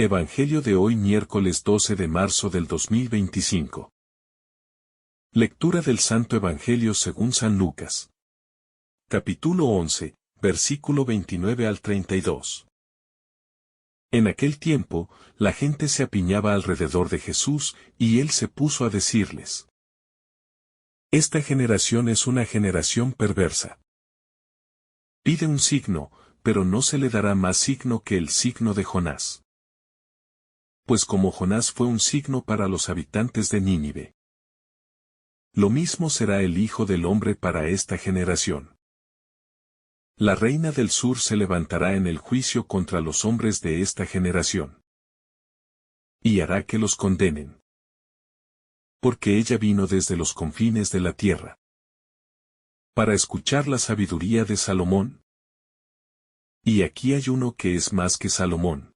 Evangelio de hoy miércoles 12 de marzo del 2025. Lectura del Santo Evangelio según San Lucas. Capítulo 11, versículo 29 al 32. En aquel tiempo, la gente se apiñaba alrededor de Jesús, y él se puso a decirles: Esta generación es una generación perversa. Pide un signo, pero no se le dará más signo que el signo de Jonás. Pues como Jonás fue un signo para los habitantes de Nínive, lo mismo será el Hijo del Hombre para esta generación. La reina del sur se levantará en el juicio contra los hombres de esta generación, y hará que los condenen. Porque ella vino desde los confines de la tierra para escuchar la sabiduría de Salomón. Y aquí hay uno que es más que Salomón.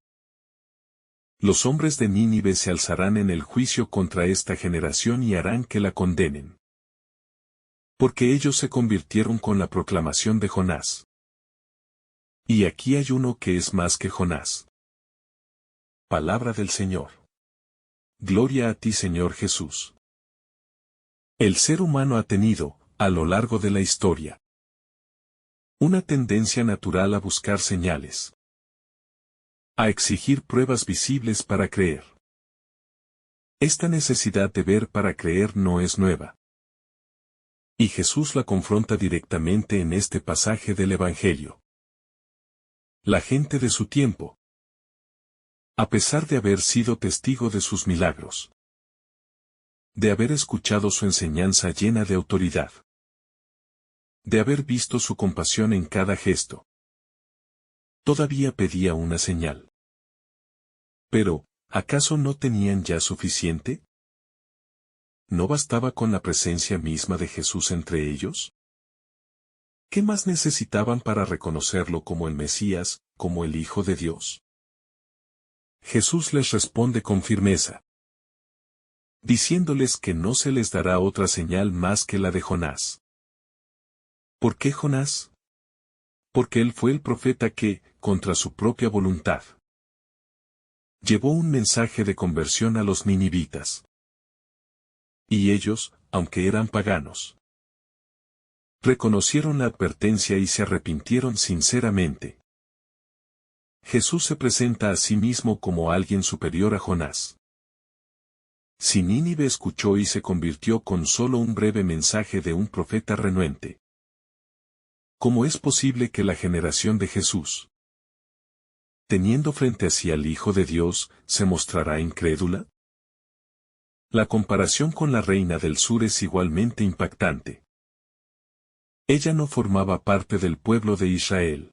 Los hombres de Nínive se alzarán en el juicio contra esta generación y harán que la condenen. Porque ellos se convirtieron con la proclamación de Jonás. Y aquí hay uno que es más que Jonás. Palabra del Señor. Gloria a ti, Señor Jesús. El ser humano ha tenido, a lo largo de la historia, una tendencia natural a buscar señales, a exigir pruebas visibles para creer. Esta necesidad de ver para creer no es nueva. Y Jesús la confronta directamente en este pasaje del Evangelio. La gente de su tiempo, a pesar de haber sido testigo de sus milagros, de haber escuchado su enseñanza llena de autoridad, de haber visto su compasión en cada gesto, todavía pedía una señal. Pero, ¿acaso no tenían ya suficiente? ¿No bastaba con la presencia misma de Jesús entre ellos? ¿Qué más necesitaban para reconocerlo como el Mesías, como el Hijo de Dios? Jesús les responde con firmeza, diciéndoles que no se les dará otra señal más que la de Jonás. ¿Por qué Jonás? Porque él fue el profeta que, contra su propia voluntad, llevó un mensaje de conversión a los ninivitas. Y ellos, aunque eran paganos, reconocieron la advertencia y se arrepintieron sinceramente. Jesús se presenta a sí mismo como alguien superior a Jonás. Si Nínive escuchó y se convirtió con solo un breve mensaje de un profeta renuente, ¿cómo es posible que la generación de Jesús, teniendo frente a sí al Hijo de Dios, se mostrará incrédula? La comparación con la reina del sur es igualmente impactante. Ella no formaba parte del pueblo de Israel.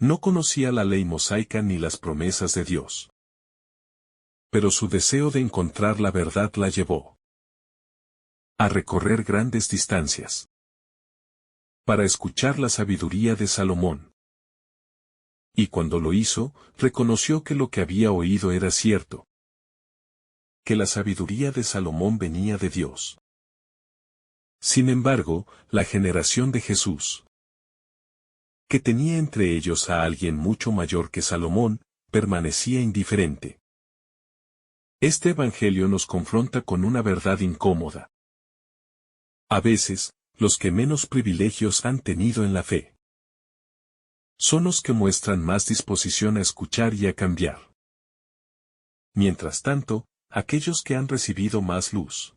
No conocía la ley mosaica ni las promesas de Dios. Pero su deseo de encontrar la verdad la llevó a recorrer grandes distancias para escuchar la sabiduría de Salomón. Y cuando lo hizo, reconoció que lo que había oído era cierto, que la sabiduría de Salomón venía de Dios. Sin embargo, la generación de Jesús, que tenía entre ellos a alguien mucho mayor que Salomón, permanecía indiferente. Este Evangelio nos confronta con una verdad incómoda. A veces, los que menos privilegios han tenido en la fe son los que muestran más disposición a escuchar y a cambiar. Mientras tanto, aquellos que han recibido más luz,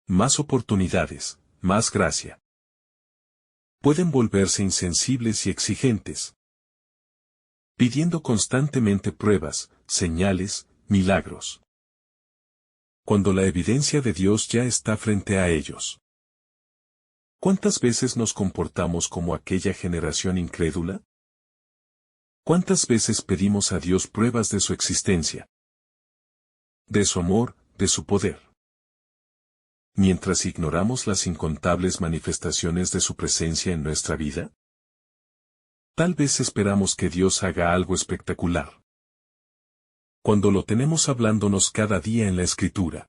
más oportunidades, más gracia, pueden volverse insensibles y exigentes, pidiendo constantemente pruebas, señales, milagros, cuando la evidencia de Dios ya está frente a ellos. ¿Cuántas veces nos comportamos como aquella generación incrédula? ¿Cuántas veces pedimos a Dios pruebas de su existencia, de su amor, de su poder, mientras ignoramos las incontables manifestaciones de su presencia en nuestra vida? Tal vez esperamos que Dios haga algo espectacular, cuando lo tenemos hablándonos cada día en la Escritura,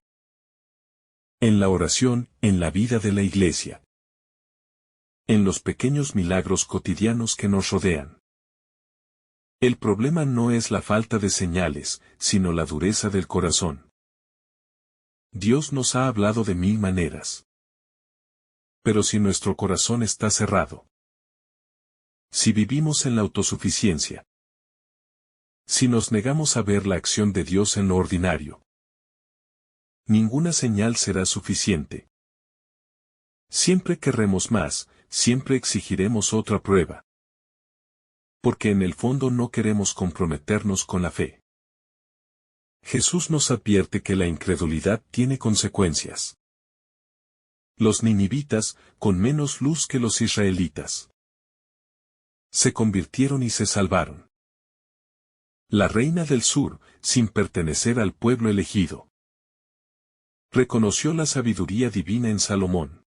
en la oración, en la vida de la iglesia, en los pequeños milagros cotidianos que nos rodean. El problema no es la falta de señales, sino la dureza del corazón. Dios nos ha hablado de mil maneras. Pero si nuestro corazón está cerrado, si vivimos en la autosuficiencia, si nos negamos a ver la acción de Dios en lo ordinario, ninguna señal será suficiente. Siempre querremos más, siempre exigiremos otra prueba. Porque en el fondo no queremos comprometernos con la fe. Jesús nos advierte que la incredulidad tiene consecuencias. Los ninivitas, con menos luz que los israelitas, se convirtieron y se salvaron. La reina del sur, sin pertenecer al pueblo elegido, reconoció la sabiduría divina en Salomón.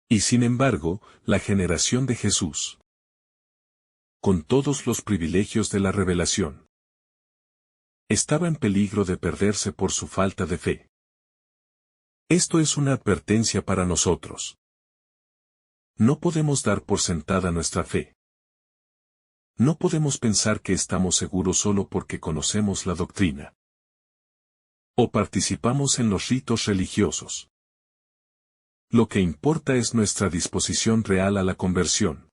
Y sin embargo, la generación de Jesús, con todos los privilegios de la revelación, estaba en peligro de perderse por su falta de fe. Esto es una advertencia para nosotros. No podemos dar por sentada nuestra fe. No podemos pensar que estamos seguros solo porque conocemos la doctrina o participamos en los ritos religiosos. Lo que importa es nuestra disposición real a la conversión,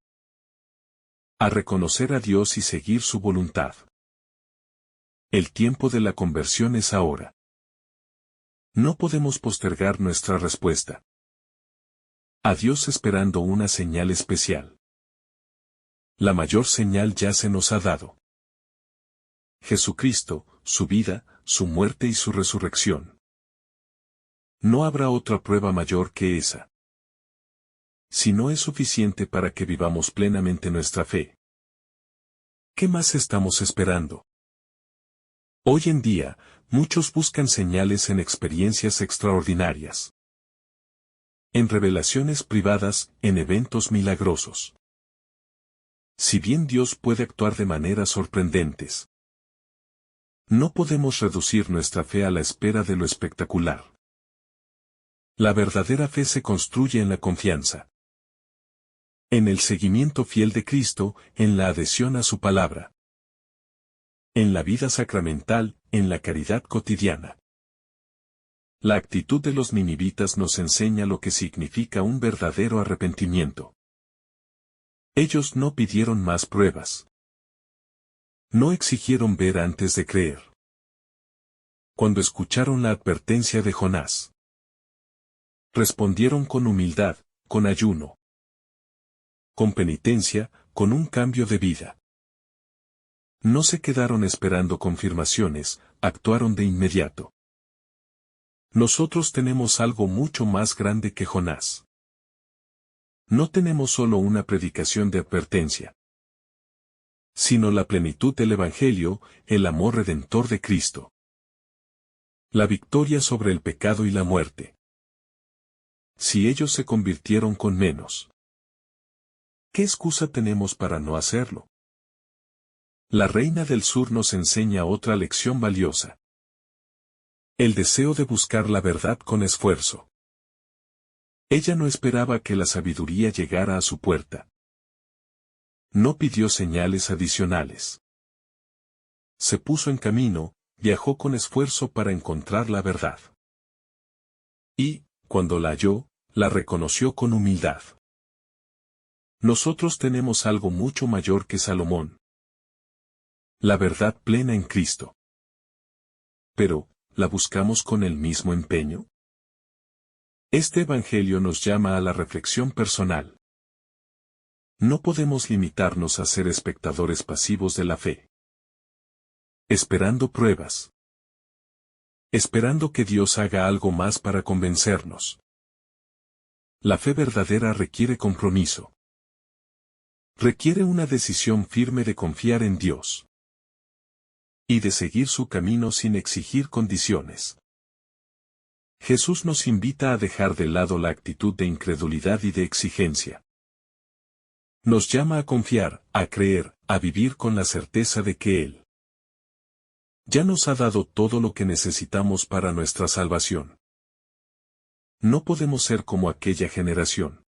a reconocer a Dios y seguir su voluntad. El tiempo de la conversión es ahora. No podemos postergar nuestra respuesta a Dios esperando una señal especial. La mayor señal ya se nos ha dado. Jesucristo, su vida, su muerte y su resurrección. No habrá otra prueba mayor que esa. Si no es suficiente para que vivamos plenamente nuestra fe, ¿qué más estamos esperando? Hoy en día, muchos buscan señales en experiencias extraordinarias, en revelaciones privadas, en eventos milagrosos. Si bien Dios puede actuar de maneras sorprendentes, no podemos reducir nuestra fe a la espera de lo espectacular. La verdadera fe se construye en la confianza, en el seguimiento fiel de Cristo, en la adhesión a su palabra, en la vida sacramental, en la caridad cotidiana. La actitud de los ninivitas nos enseña lo que significa un verdadero arrepentimiento. Ellos no pidieron más pruebas. No exigieron ver antes de creer. Cuando escucharon la advertencia de Jonás, respondieron con humildad, con ayuno, con penitencia, con un cambio de vida. No se quedaron esperando confirmaciones, actuaron de inmediato. Nosotros tenemos algo mucho más grande que Jonás. No tenemos solo una predicación de advertencia, sino la plenitud del Evangelio, el amor redentor de Cristo. La victoria sobre el pecado y la muerte. Si ellos se convirtieron con menos, ¿qué excusa tenemos para no hacerlo? La reina del sur nos enseña otra lección valiosa. El deseo de buscar la verdad con esfuerzo. Ella no esperaba que la sabiduría llegara a su puerta. No pidió señales adicionales. Se puso en camino, viajó con esfuerzo para encontrar la verdad. Y, cuando la halló, la reconoció con humildad. Nosotros tenemos algo mucho mayor que Salomón. La verdad plena en Cristo. Pero, ¿la buscamos con el mismo empeño? Este Evangelio nos llama a la reflexión personal. No podemos limitarnos a ser espectadores pasivos de la fe. Esperando pruebas. Esperando que Dios haga algo más para convencernos. La fe verdadera requiere compromiso. Requiere una decisión firme de confiar en Dios. Y de seguir su camino sin exigir condiciones. Jesús nos invita a dejar de lado la actitud de incredulidad y de exigencia. Nos llama a confiar, a creer, a vivir con la certeza de que Él ya nos ha dado todo lo que necesitamos para nuestra salvación. No podemos ser como aquella generación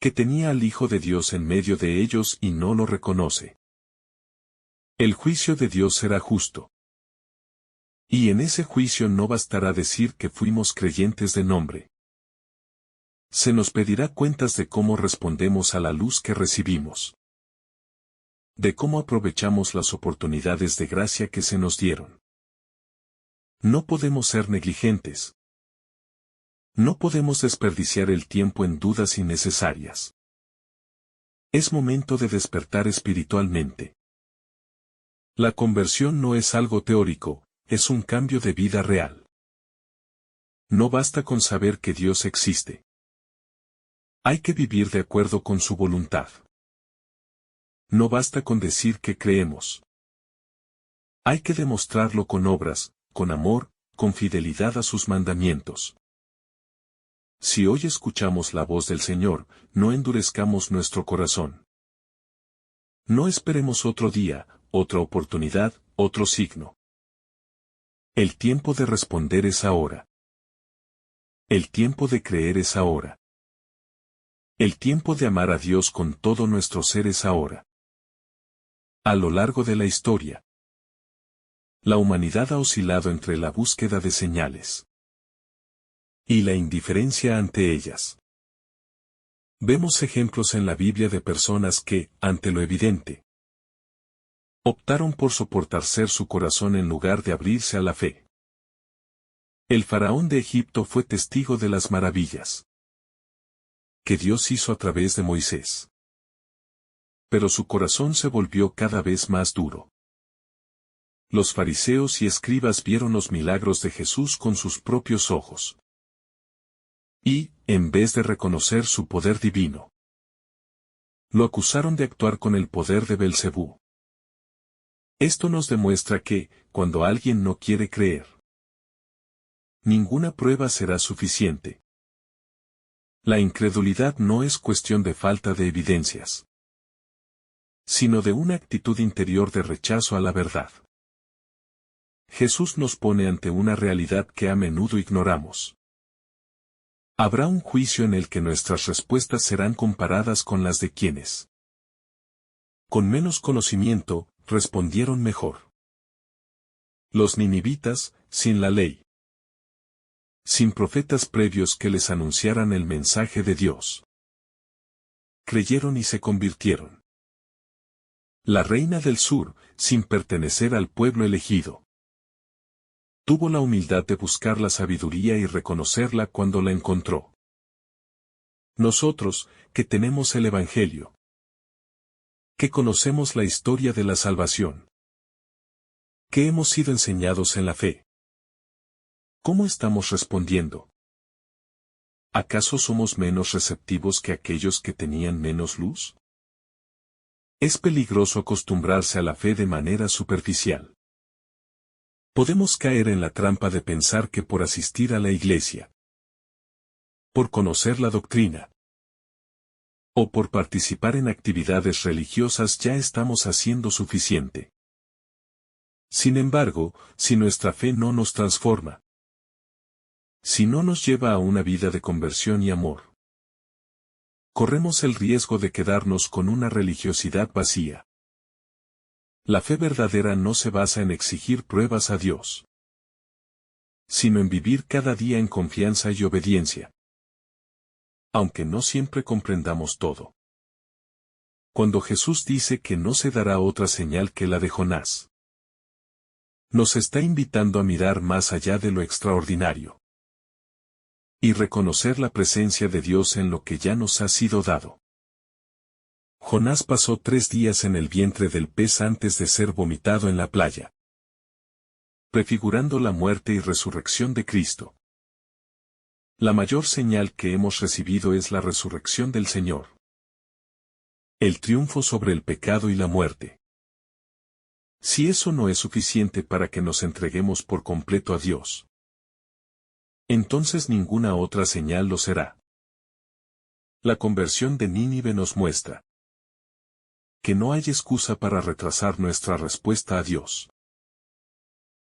que tenía al Hijo de Dios en medio de ellos y no lo reconoce. El juicio de Dios será justo. Y en ese juicio no bastará decir que fuimos creyentes de nombre. Se nos pedirá cuentas de cómo respondemos a la luz que recibimos. De cómo aprovechamos las oportunidades de gracia que se nos dieron. No podemos ser negligentes. No podemos desperdiciar el tiempo en dudas innecesarias. Es momento de despertar espiritualmente. La conversión no es algo teórico, es un cambio de vida real. No basta con saber que Dios existe. Hay que vivir de acuerdo con su voluntad. No basta con decir que creemos. Hay que demostrarlo con obras, con amor, con fidelidad a sus mandamientos. Si hoy escuchamos la voz del Señor, no endurezcamos nuestro corazón. No esperemos otro día, otra oportunidad, otro signo. El tiempo de responder es ahora. El tiempo de creer es ahora. El tiempo de amar a Dios con todo nuestro ser es ahora. A lo largo de la historia, la humanidad ha oscilado entre la búsqueda de señales y la indiferencia ante ellas. Vemos ejemplos en la Biblia de personas que, ante lo evidente, optaron por soportarse su corazón en lugar de abrirse a la fe. El faraón de Egipto fue testigo de las maravillas que Dios hizo a través de Moisés. Pero su corazón se volvió cada vez más duro. Los fariseos y escribas vieron los milagros de Jesús con sus propios ojos. Y, en vez de reconocer su poder divino, lo acusaron de actuar con el poder de Belcebú. Esto nos demuestra que, cuando alguien no quiere creer, ninguna prueba será suficiente. La incredulidad no es cuestión de falta de evidencias, sino de una actitud interior de rechazo a la verdad. Jesús nos pone ante una realidad que a menudo ignoramos. Habrá un juicio en el que nuestras respuestas serán comparadas con las de quienes, con menos conocimiento, respondieron mejor. Los ninivitas, sin la ley, sin profetas previos que les anunciaran el mensaje de Dios, creyeron y se convirtieron. La reina del sur, sin pertenecer al pueblo elegido, tuvo la humildad de buscar la sabiduría y reconocerla cuando la encontró. Nosotros, que tenemos el Evangelio, que conocemos la historia de la salvación, que hemos sido enseñados en la fe, ¿cómo estamos respondiendo? ¿Acaso somos menos receptivos que aquellos que tenían menos luz? Es peligroso acostumbrarse a la fe de manera superficial. Podemos caer en la trampa de pensar que por asistir a la iglesia, por conocer la doctrina, o por participar en actividades religiosas ya estamos haciendo suficiente. Sin embargo, si nuestra fe no nos transforma, si no nos lleva a una vida de conversión y amor, corremos el riesgo de quedarnos con una religiosidad vacía. La fe verdadera no se basa en exigir pruebas a Dios, sino en vivir cada día en confianza y obediencia. Aunque no siempre comprendamos todo. Cuando Jesús dice que no se dará otra señal que la de Jonás, nos está invitando a mirar más allá de lo extraordinario y reconocer la presencia de Dios en lo que ya nos ha sido dado. Jonás pasó 3 días en el vientre del pez antes de ser vomitado en la playa, prefigurando la muerte y resurrección de Cristo. La mayor señal que hemos recibido es la resurrección del Señor. El triunfo sobre el pecado y la muerte. Si eso no es suficiente para que nos entreguemos por completo a Dios, entonces ninguna otra señal lo será. La conversión de Nínive nos muestra que no hay excusa para retrasar nuestra respuesta a Dios.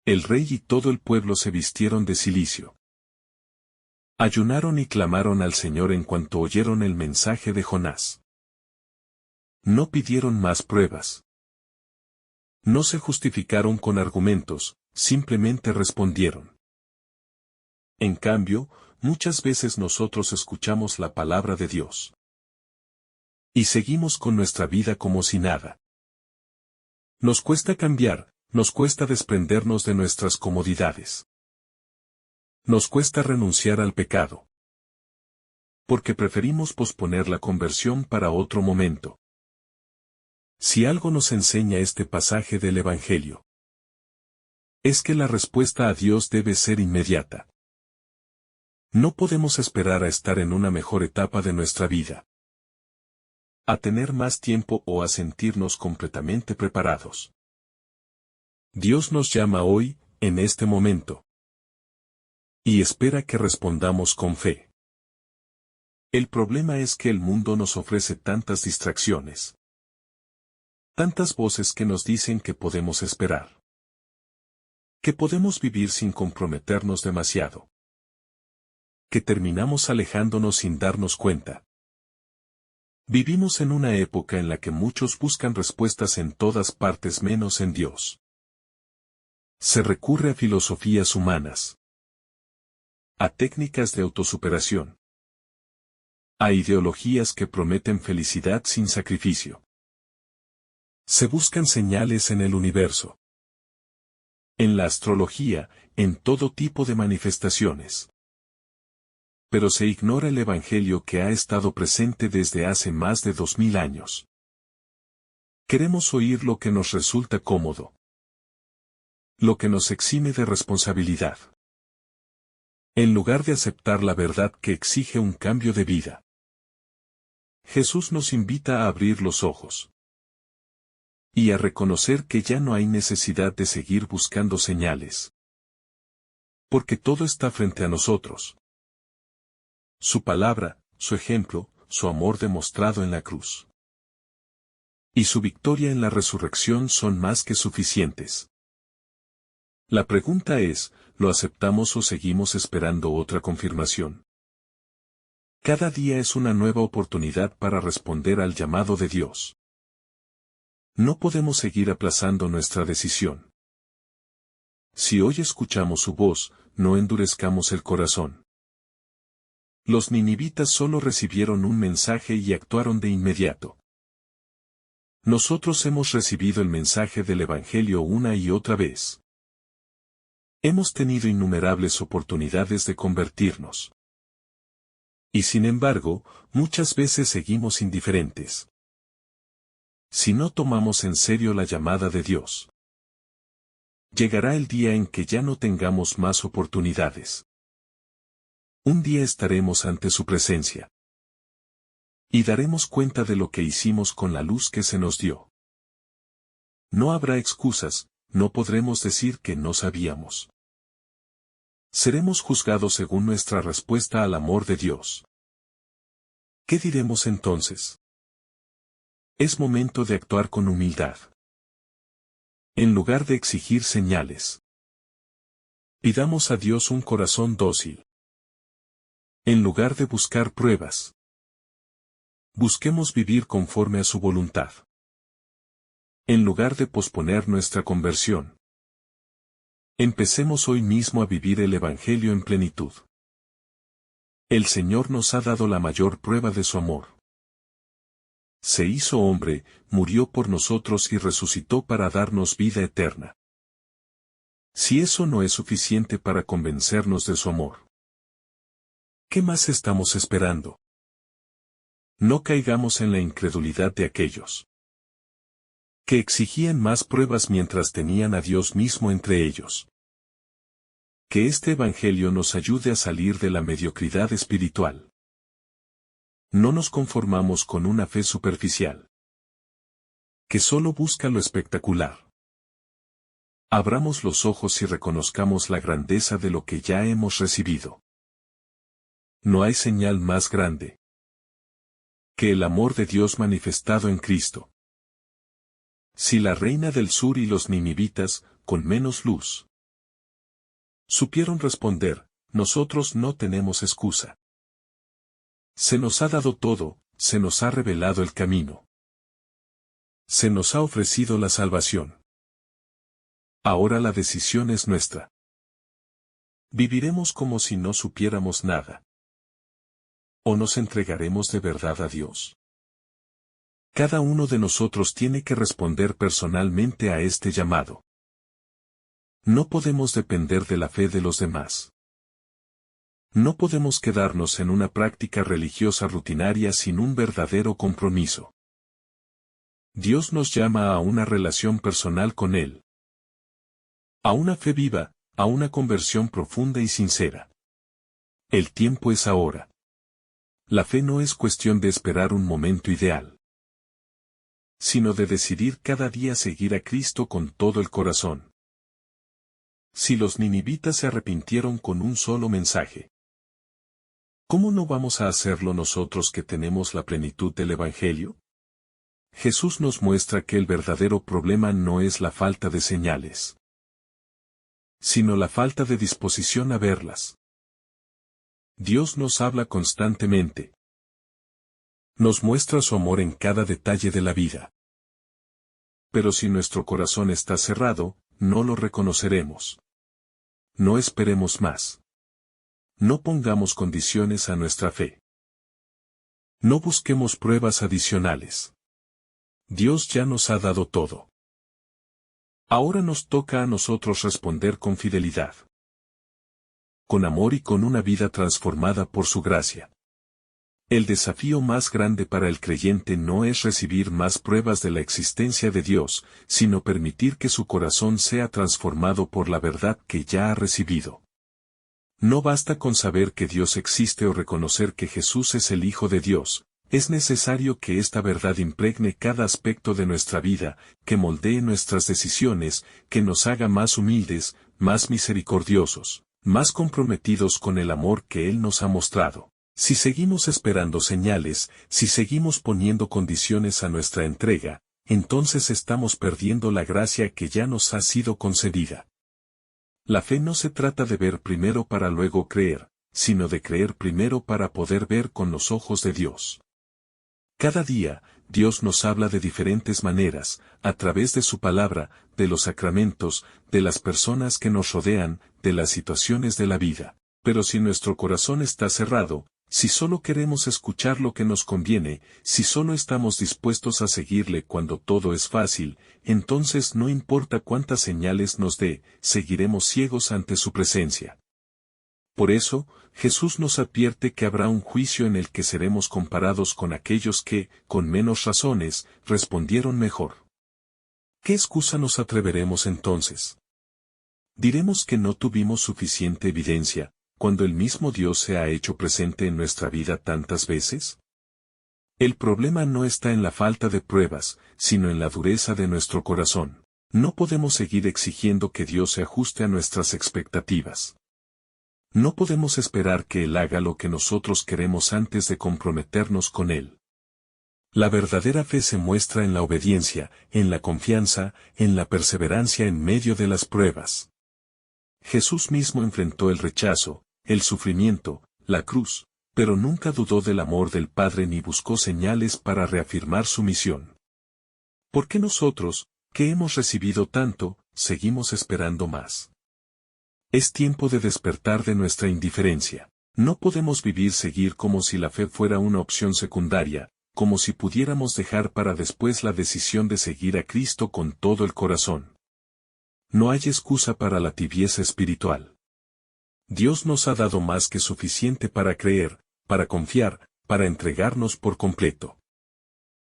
El rey y todo el pueblo se vistieron de cilicio. Ayunaron y clamaron al Señor en cuanto oyeron el mensaje de Jonás. No pidieron más pruebas. No se justificaron con argumentos, simplemente respondieron. En cambio, muchas veces nosotros escuchamos la palabra de Dios. Y seguimos con nuestra vida como si nada. Nos cuesta cambiar, nos cuesta desprendernos de nuestras comodidades. Nos cuesta renunciar al pecado. Porque preferimos posponer la conversión para otro momento. Si algo nos enseña este pasaje del Evangelio, es que la respuesta a Dios debe ser inmediata. No podemos esperar a estar en una mejor etapa de nuestra vida, a tener más tiempo o a sentirnos completamente preparados. Dios nos llama hoy, en este momento, y espera que respondamos con fe. El problema es que el mundo nos ofrece tantas distracciones, tantas voces que nos dicen que podemos esperar, que podemos vivir sin comprometernos demasiado, que terminamos alejándonos sin darnos cuenta. Vivimos en una época en la que muchos buscan respuestas en todas partes menos en Dios. Se recurre a filosofías humanas, a técnicas de autosuperación, a ideologías que prometen felicidad sin sacrificio. Se buscan señales en el universo, en la astrología, en todo tipo de manifestaciones. Pero se ignora el Evangelio que ha estado presente desde hace más de 2000 años. Queremos oír lo que nos resulta cómodo, lo que nos exime de responsabilidad, en lugar de aceptar la verdad que exige un cambio de vida. Jesús nos invita a abrir los ojos y a reconocer que ya no hay necesidad de seguir buscando señales, porque todo está frente a nosotros. Su palabra, su ejemplo, su amor demostrado en la cruz y su victoria en la resurrección son más que suficientes. La pregunta es, ¿lo aceptamos o seguimos esperando otra confirmación? Cada día es una nueva oportunidad para responder al llamado de Dios. No podemos seguir aplazando nuestra decisión. Si hoy escuchamos su voz, no endurezcamos el corazón. Los ninivitas solo recibieron un mensaje y actuaron de inmediato. Nosotros hemos recibido el mensaje del Evangelio una y otra vez. Hemos tenido innumerables oportunidades de convertirnos. Y sin embargo, muchas veces seguimos indiferentes. Si no tomamos en serio la llamada de Dios, llegará el día en que ya no tengamos más oportunidades. Un día estaremos ante su presencia. Y daremos cuenta de lo que hicimos con la luz que se nos dio. No habrá excusas, no podremos decir que no sabíamos. Seremos juzgados según nuestra respuesta al amor de Dios. ¿Qué diremos entonces? Es momento de actuar con humildad. En lugar de exigir señales, pidamos a Dios un corazón dócil. En lugar de buscar pruebas, busquemos vivir conforme a su voluntad. En lugar de posponer nuestra conversión, empecemos hoy mismo a vivir el Evangelio en plenitud. El Señor nos ha dado la mayor prueba de su amor. Se hizo hombre, murió por nosotros y resucitó para darnos vida eterna. Si eso no es suficiente para convencernos de su amor, ¿qué más estamos esperando? No caigamos en la incredulidad de aquellos que exigían más pruebas mientras tenían a Dios mismo entre ellos. Que este Evangelio nos ayude a salir de la mediocridad espiritual. No nos conformamos con una fe superficial, que solo busca lo espectacular. Abramos los ojos y reconozcamos la grandeza de lo que ya hemos recibido. No hay señal más grande que el amor de Dios manifestado en Cristo. Si la reina del sur y los ninivitas, con menos luz, supieron responder, nosotros no tenemos excusa. Se nos ha dado todo, se nos ha revelado el camino. Se nos ha ofrecido la salvación. Ahora la decisión es nuestra. ¿Viviremos como si no supiéramos nada? ¿O nos entregaremos de verdad a Dios? Cada uno de nosotros tiene que responder personalmente a este llamado. No podemos depender de la fe de los demás. No podemos quedarnos en una práctica religiosa rutinaria sin un verdadero compromiso. Dios nos llama a una relación personal con Él. A una fe viva, a una conversión profunda y sincera. El tiempo es ahora. La fe no es cuestión de esperar un momento ideal, sino de decidir cada día seguir a Cristo con todo el corazón. Si los ninivitas se arrepintieron con un solo mensaje, ¿cómo no vamos a hacerlo nosotros que tenemos la plenitud del Evangelio? Jesús nos muestra que el verdadero problema no es la falta de señales, sino la falta de disposición a verlas. Dios nos habla constantemente. Nos muestra su amor en cada detalle de la vida. Pero si nuestro corazón está cerrado, no lo reconoceremos. No esperemos más. No pongamos condiciones a nuestra fe. No busquemos pruebas adicionales. Dios ya nos ha dado todo. Ahora nos toca a nosotros responder con fidelidad, con amor y con una vida transformada por su gracia. El desafío más grande para el creyente no es recibir más pruebas de la existencia de Dios, sino permitir que su corazón sea transformado por la verdad que ya ha recibido. No basta con saber que Dios existe o reconocer que Jesús es el Hijo de Dios, es necesario que esta verdad impregne cada aspecto de nuestra vida, que moldee nuestras decisiones, que nos haga más humildes, más misericordiosos, más comprometidos con el amor que Él nos ha mostrado. Si seguimos esperando señales, si seguimos poniendo condiciones a nuestra entrega, entonces estamos perdiendo la gracia que ya nos ha sido concedida. La fe no se trata de ver primero para luego creer, sino de creer primero para poder ver con los ojos de Dios. Cada día, Dios nos habla de diferentes maneras, a través de su palabra, de los sacramentos, de las personas que nos rodean, de las situaciones de la vida. Pero si nuestro corazón está cerrado, si solo queremos escuchar lo que nos conviene, si solo estamos dispuestos a seguirle cuando todo es fácil, entonces no importa cuántas señales nos dé, seguiremos ciegos ante su presencia. Por eso, Jesús nos advierte que habrá un juicio en el que seremos comparados con aquellos que, con menos razones, respondieron mejor. ¿Qué excusa nos atreveremos entonces? ¿Diremos que no tuvimos suficiente evidencia, cuando el mismo Dios se ha hecho presente en nuestra vida tantas veces? El problema no está en la falta de pruebas, sino en la dureza de nuestro corazón. No podemos seguir exigiendo que Dios se ajuste a nuestras expectativas. No podemos esperar que Él haga lo que nosotros queremos antes de comprometernos con Él. La verdadera fe se muestra en la obediencia, en la confianza, en la perseverancia en medio de las pruebas. Jesús mismo enfrentó el rechazo, el sufrimiento, la cruz, pero nunca dudó del amor del Padre ni buscó señales para reafirmar su misión. ¿Por qué nosotros, que hemos recibido tanto, seguimos esperando más? Es tiempo de despertar de nuestra indiferencia. No podemos seguir como si la fe fuera una opción secundaria, como si pudiéramos dejar para después la decisión de seguir a Cristo con todo el corazón. No hay excusa para la tibieza espiritual. Dios nos ha dado más que suficiente para creer, para confiar, para entregarnos por completo.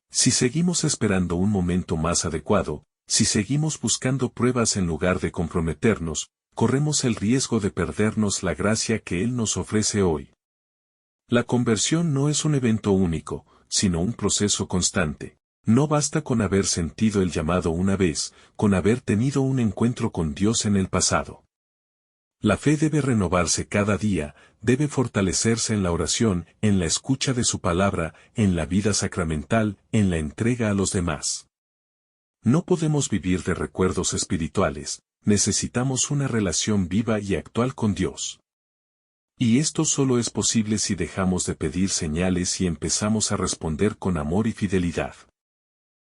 Si seguimos esperando un momento más adecuado, si seguimos buscando pruebas en lugar de comprometernos, corremos el riesgo de perdernos la gracia que Él nos ofrece hoy. La conversión no es un evento único, sino un proceso constante. No basta con haber sentido el llamado una vez, con haber tenido un encuentro con Dios en el pasado. La fe debe renovarse cada día, debe fortalecerse en la oración, en la escucha de su palabra, en la vida sacramental, en la entrega a los demás. No podemos vivir de recuerdos espirituales, necesitamos una relación viva y actual con Dios. Y esto solo es posible si dejamos de pedir señales y empezamos a responder con amor y fidelidad.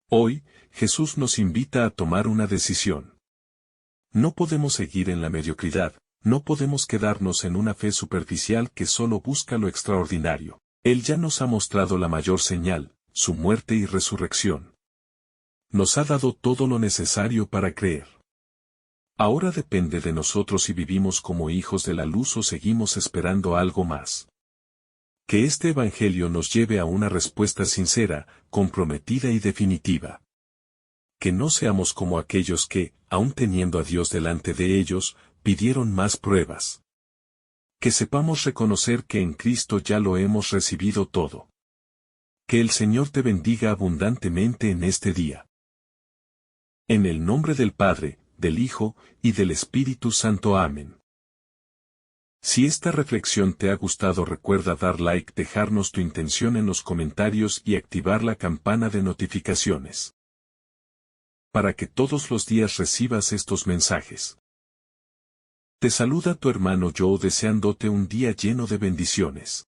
Hoy, Jesús nos invita a tomar una decisión. No podemos seguir en la mediocridad, no podemos quedarnos en una fe superficial que solo busca lo extraordinario. Él ya nos ha mostrado la mayor señal, su muerte y resurrección. Nos ha dado todo lo necesario para creer. Ahora depende de nosotros si vivimos como hijos de la luz o seguimos esperando algo más. Que este Evangelio nos lleve a una respuesta sincera, comprometida y definitiva. Que no seamos como aquellos que, aun teniendo a Dios delante de ellos, pidieron más pruebas. Que sepamos reconocer que en Cristo ya lo hemos recibido todo. Que el Señor te bendiga abundantemente en este día. En el nombre del Padre, del Hijo, y del Espíritu Santo. Amén. Si esta reflexión te ha gustado, recuerda dar like, dejarnos tu intención en los comentarios y activar la campana de notificaciones. Para que todos los días recibas estos mensajes. Te saluda tu hermano Joe deseándote un día lleno de bendiciones.